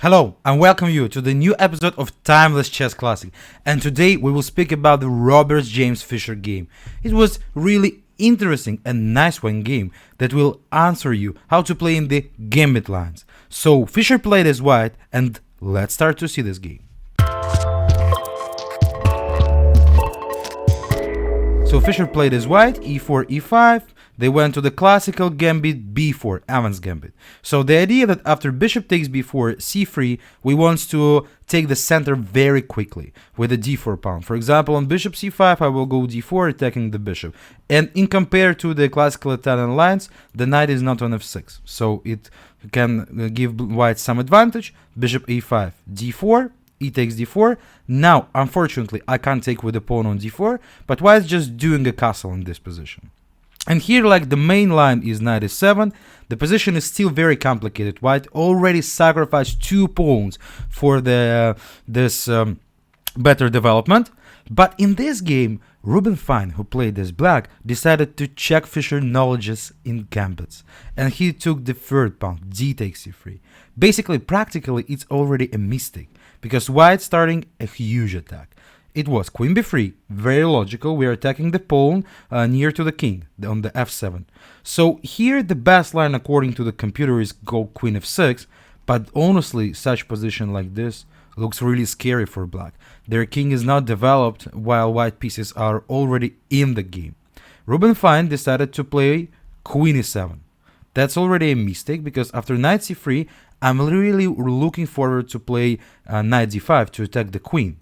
Hello and welcome you to the new episode of Timeless Chess Classic, and today we will speak about the Robert James Fischer game. It was really interesting and nice one game that will answer you how to play in the Gambit lines. So Fischer played as white, and let's start to see this game. So Fischer played as white, e4, e5. They went to the classical gambit b4, Evans Gambit. So the idea that after bishop takes b4, c3, we want to take the center very quickly with a d4 pawn. For example, on bishop c5, I will go d4, attacking the bishop. And in compared to the classical Italian lines, the knight is not on f6. So it can give white some advantage. Bishop a5, d4. E takes d4. Now, unfortunately, I can't take with the pawn on d4, but white's just doing a castle in this position. And here, like, the main line is knight e7. The position is still very complicated. White already sacrificed 2 pawns for this better development. But in this game, Ruben Fine, who played as black, decided to check Fischer knowledges in gambits. And he took the third pawn, d takes c3. Basically, practically, it's already a mistake, because white starting a huge attack. It was queen b3, very logical. We are attacking the pawn near to the king on the f7. So here the best line according to the computer is go queen f6, but honestly such position like this looks really scary for black. Their king is not developed while white pieces are already in the game. Ruben Fine decided to play queen e7. That's already a mistake, because after knight c3 I'm really looking forward to play knight d5 to attack the queen.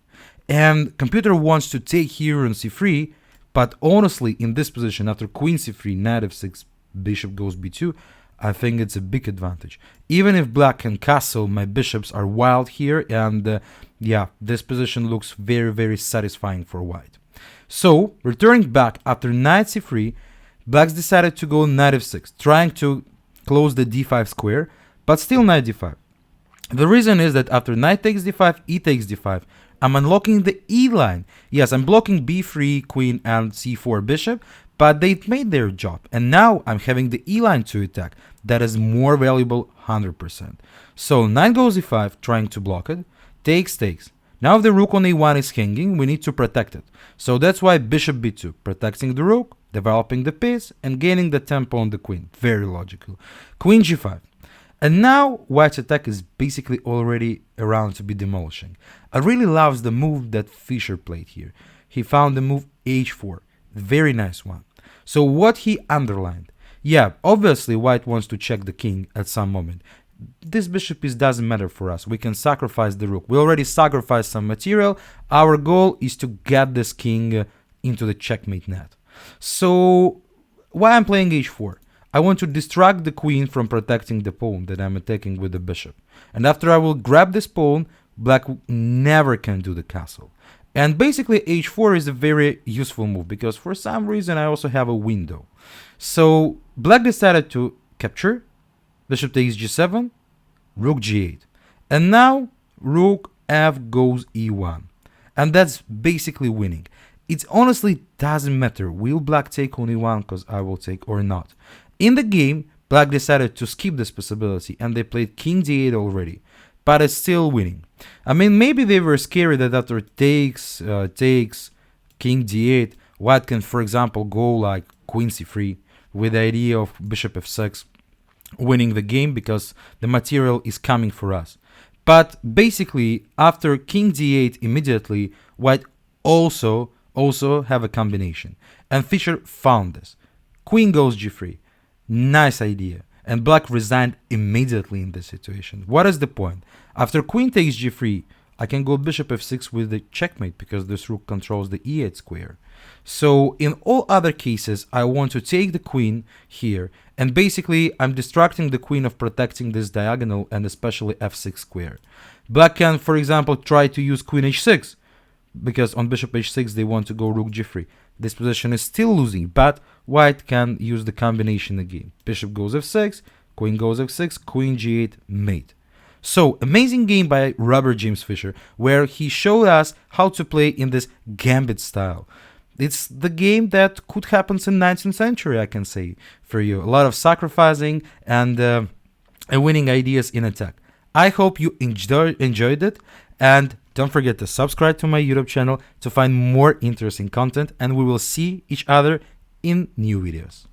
And computer wants to take here on c3, but honestly in this position after queen c3, knight f6, bishop goes b2, I think it's a big advantage. Even if black can castle, my bishops are wild here, and yeah, this position looks very satisfying for white. So returning back after knight c3, blacks decided to go knight f6, trying to close the d5 square, but still knight d5. The reason is that after knight takes d5, e takes d5, I'm unlocking the E line. Yes, I'm blocking b3, queen, and c4 bishop, but they made their job. And now I'm having the E line to attack. That is more valuable 100%. So knight goes e5, trying to block it. Takes. Now if the rook on a1 is hanging, we need to protect it. So that's why bishop b2, protecting the rook, developing the piece, and gaining the tempo on the queen. Very logical. Queen g5. And now white's attack is basically already around to be demolishing. I really love the move that Fischer played here. He found the move h4, very nice one. So what he underlined? Yeah, obviously white wants to check the king at some moment. This bishop piece doesn't matter for us. We can sacrifice the rook. We already sacrificed some material. Our goal is to get this king into the checkmate net. So why I'm playing h4? I want to distract the queen from protecting the pawn that I'm attacking with the bishop. And after I will grab this pawn, black never can do the castle. And basically h4 is a very useful move, because for some reason I also have a window. So black decided to capture, bishop takes g7, rook g8. And now rook f goes e1. And that's basically winning. It honestly doesn't matter, will black take on e1 because I will take or not. In the game, black decided to skip this possibility and they played king d8 already, but it's still winning. I mean, maybe they were scared that after takes, king d8, white can, for example, go like queen c3 with the idea of bishop f6 winning the game because the material is coming for us. But basically, after king d8 immediately, white also have a combination. And Fischer found this. Queen goes g3. Nice idea. And black resigned immediately in this situation. What is the point? After queen takes g3, I can go bishop f6 with the checkmate because this rook controls the e8 square. So in all other cases, I want to take the queen here. And basically, I'm distracting the queen of protecting this diagonal and especially f6 square. Black can, for example, try to use queen h6. Because on bishop h6 they want to go rook g3. This position is still losing, but white can use the combination again. Bishop goes f6, queen goes f6, queen g8, mate. So, amazing game by Robert James Fischer, where he showed us how to play in this gambit style. It's the game that could happen in the 19th century, I can say, for you. A lot of sacrificing and winning ideas in attack. I hope you enjoyed it, and don't forget to subscribe to my YouTube channel to find more interesting content, and we will see each other in new videos.